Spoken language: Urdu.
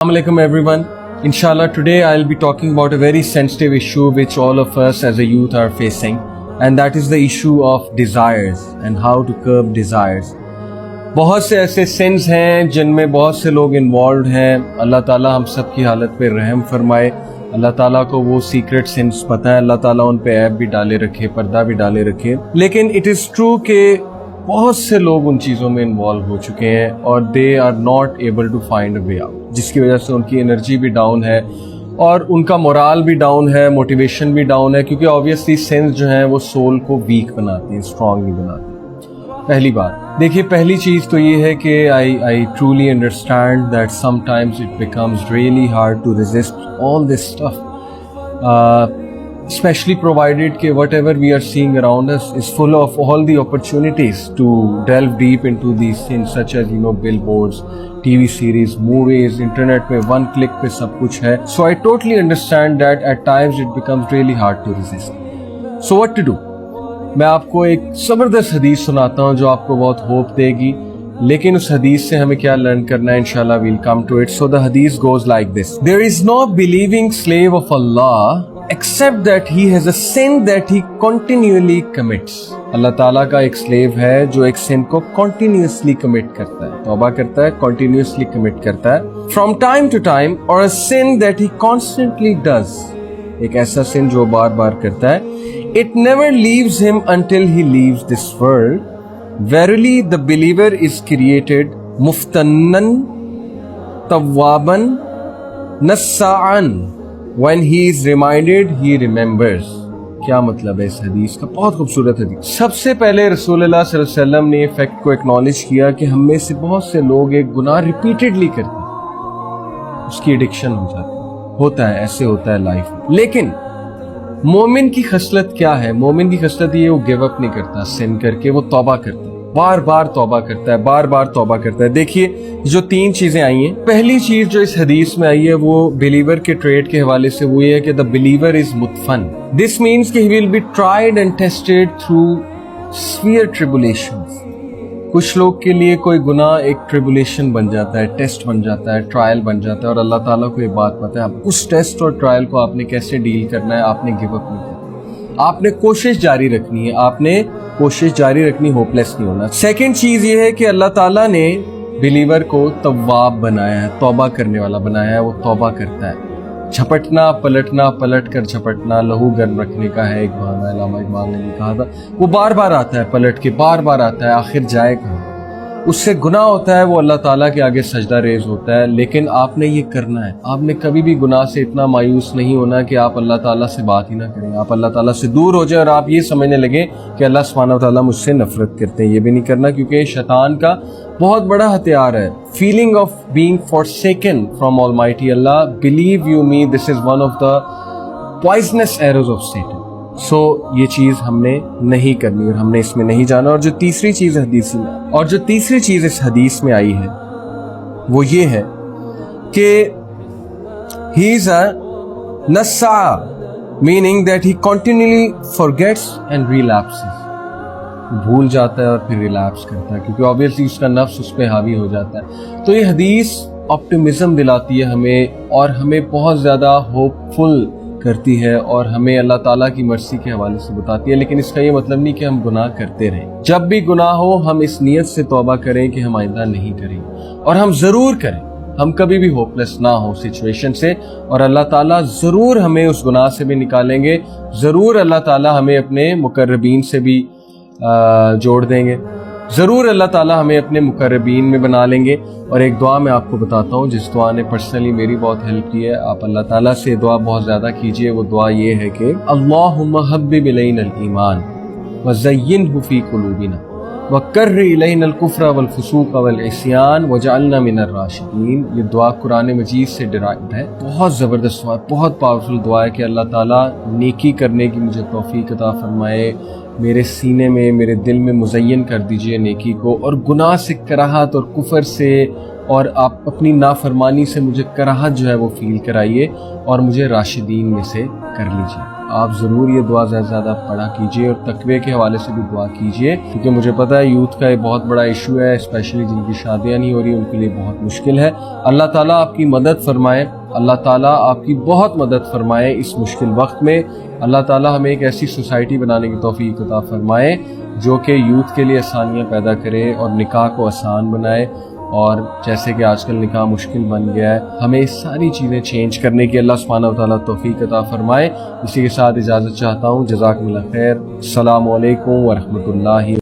Assalamu alaikum everyone. Inshallah today I'll be talking about a very sensitive issue which all of us as a youth are facing, and that is the issue of desires and how to curb desires. بہت سے ایسے سنس ہیں جن میں بہت سے لوگ انوالوڈ ہیں. اللہ تعالیٰ ہم سب کی حالت پہ رحم فرمائے. اللہ تعالیٰ کو وہ سیکرٹ سنس پتہ ہے, اللہ تعالیٰ ان پہ عیب بھی ڈالے رکھے, پردہ بھی ڈالے رکھے. لیکن اٹ از ٹرو کہ بہت سے لوگ ان چیزوں میں انوالو ہو چکے ہیں اور they are not able to find a way out, جس کی وجہ سے ان کی انرجی بھی ڈاؤن ہے اور ان کا مورال بھی ڈاؤن ہے, موٹیویشن بھی ڈاؤن ہے, کیونکہ آبویسلی سینس جو ہیں وہ سول کو ویک بناتے ہیں, اسٹرانگ نہیں بناتے. پہلی بات دیکھیے, پہلی چیز تو یہ ہے کہ I truly understand that sometimes it becomes really hard to resist all this stuff, especially provided کہ whatever we are seeing around us is full of all the opportunities to delve deep into these things, such as billboards, TV series, movies, internet پہ one click پہ سب کچھ ہے. So I totally understand that at times it becomes really hard to resist. So what to do? میں آپ کو ایک زبردست حدیث سناتا ہوں جو آپ کو بہت ہوپ دے گی, لیکن اس حدیث سے ہمیں کیا لرن کرنا ہے انشاءاللہ we'll come to it. So the hadith goes like this: There is no believing slave of Allah except that he has a sin that he continually commits. اللہ تعالیٰ کا ایک سلیو ہے جو ایک سن کو کنٹینیوسلی کمٹ کرتا ہے, توبہ کرتا ہے, کنٹینیوسلی کمٹ کرتا ہے. From time to time, or a sin that he constantly does, ایک ایسا سن جو بار بار کرتا ہے. It never leaves him until he leaves this world. Verily the believer is created muftannan, tawwaban, nassa'an. When he is reminded, he remembers. کیا مطلب ہے اس حدیث کا؟ بہت خوبصورت حدیث. سب سے پہلے رسول اللہ صلی اللہ علیہ وسلم نے فیکٹ کو ایکنالج کیا کہ ہم میں سے بہت سے لوگ ایک گناہ ریپیٹڈلی کرتے ہیں, اس کی ایڈکشن ہو جاتی ہے. ہوتا ہے, ایسے ہوتا ہے لائف میں. لیکن مومن کی خصلت کیا ہے؟ مومن کی خصلت یہ, وہ گیو اپ نہیں کرتا سن کر کے, وہ توبہ کرتا ہے, بار بار توبہ کرتا ہے, بار بار توبہ کرتا ہے. دیکھیے جو تین چیزیں آئی ہیں, پہلی چیز جو اس حدیث میں آئی ہے وہ بلیور کے ٹریٹ کے حوالے سے وہ یہ ہے کہ the believer is متفن. This means کہ he will be tried and tested through severe tribulations. کچھ لوگ کے لیے کوئی گناہ ایک ٹریبولیشن بن جاتا ہے, ٹیسٹ بن جاتا ہے, ٹرائل بن جاتا ہے, اور اللہ تعالیٰ کو یہ بات پتہ ہے اب اس ٹیسٹ اور ٹرائل کو آپ نے کیسے ڈیل کرنا ہے. آپ نے گیو اپ نہیں کرنا, آپ نے کوشش جاری رکھنی ہے, آپ نے کوشش جاری رکھنی, ہوپ لیس نہیں ہونا. سیکنڈ چیز یہ ہے کہ اللہ تعالیٰ نے بلیور کو تواب بنایا ہے, توبہ کرنے والا بنایا ہے. وہ توبہ کرتا ہے, جھپٹنا پلٹنا, پلٹ کر جھپٹنا لہو گرم رکھنے کا ہے ایک بہانہ. علامہ اقبال نے بھی کہا تھا, وہ بار بار آتا ہے پلٹ کے, بار بار آتا ہے, آخر جائے کہاں. اس سے گناہ ہوتا ہے, وہ اللہ تعالیٰ کے آگے سجدہ ریز ہوتا ہے. لیکن آپ نے یہ کرنا ہے, آپ نے کبھی بھی گناہ سے اتنا مایوس نہیں ہونا کہ آپ اللہ تعالیٰ سے بات ہی نہ کریں, آپ اللہ تعالیٰ سے دور ہو جائیں اور آپ یہ سمجھنے لگیں کہ اللہ سبحانہ و تعالیٰ مجھ سے نفرت کرتے ہیں. یہ بھی نہیں کرنا, کیونکہ شیطان کا بہت بڑا ہتھیار ہے feeling of being forsaken from Almighty Allah. Believe you me, this is one of the poisonous arrows of Satan. سو یہ چیز ہم نے نہیں کرنی اور ہم نے اس میں نہیں جانا. اور جو تیسری چیز اس حدیث میں آئی ہے وہ یہ ہے کہ he is a nassa, meaning that he continually forgets and relapses. بھول جاتا ہے اور پھر ریلیپس کرتا ہے, کیونکہ obviously اس کا نفس اس پہ حاوی ہو جاتا ہے. تو یہ حدیث آپٹیمزم دلاتی ہے ہمیں اور ہمیں بہت زیادہ ہوپ فل کرتی ہے اور ہمیں اللہ تعالیٰ کی مرضی کے حوالے سے بتاتی ہے. لیکن اس کا یہ مطلب نہیں کہ ہم گناہ کرتے رہیں. جب بھی گناہ ہو ہم اس نیت سے توبہ کریں کہ ہم آئندہ نہیں کریں, اور ہم ضرور کریں, ہم کبھی بھی ہوپ لیس نہ ہو سچویشن سے, اور اللہ تعالیٰ ضرور ہمیں اس گناہ سے بھی نکالیں گے. ضرور اللہ تعالیٰ ہمیں اپنے مقربین سے بھی جوڑ دیں گے, ضرور اللہ تعالیٰ ہمیں اپنے مقربین میں بنا لیں گے. اور ایک دعا میں آپ کو بتاتا ہوں جس دعا نے پرسنلی میری بہت ہیلپ کی ہے, آپ اللہ تعالیٰ سے دعا بہت زیادہ کیجئے. وہ دعا یہ ہے کہ اللہم حبب الینا الایمان وزینہ فی قلوبنا وکرہ الینا الکفر والفسوق والعصیان وجعلنا من الراشدین. یہ دعا قرآن مجید سے ڈرائیوڈ ہے, بہت زبردست دعا ہے, بہت پاورفل دعا ہے کہ اللہ تعالیٰ نیکی کرنے کی مجھے توفیق عطا فرمائے, میرے سینے میں, میرے دل میں مزین کر دیجئے نیکی کو, اور گناہ سے کراہت اور کفر سے اور آپ اپنی نافرمانی سے مجھے کراہت جو ہے وہ فیل کرائیے, اور مجھے راشدین میں سے کر لیجئے. آپ ضرور یہ دعا زیادہ سے زیادہ پڑھا کیجیے، اور تقوی کے حوالے سے بھی دعا کیجیے، کیونکہ مجھے پتہ ہے یوتھ کا یہ بہت بڑا ایشو ہے، اسپیشلی جن کی شادیاں نہیں ہو رہی ان کے لیے بہت مشکل ہے۔ اللہ تعالیٰ آپ کی مدد فرمائے، اللہ تعالیٰ آپ کی بہت مدد فرمائے اس مشکل وقت میں۔ اللہ تعالیٰ ہمیں ایک ایسی سوسائٹی بنانے کی توفیق عطا فرمائے جو کہ یوتھ کے لیے آسانیاں پیدا کرے اور نکاح کو آسان بنائے، اور جیسے کہ آج کل نکاح مشکل بن گیا ہے، ہمیں اس ساری چیزیں چینج کرنے کی اللہ سبحانہ و تعالیٰ توفیق عطا فرمائے۔ اسی کے ساتھ اجازت چاہتا ہوں، جزاکم اللہ خیر، السلام علیکم ورحمۃ اللہ۔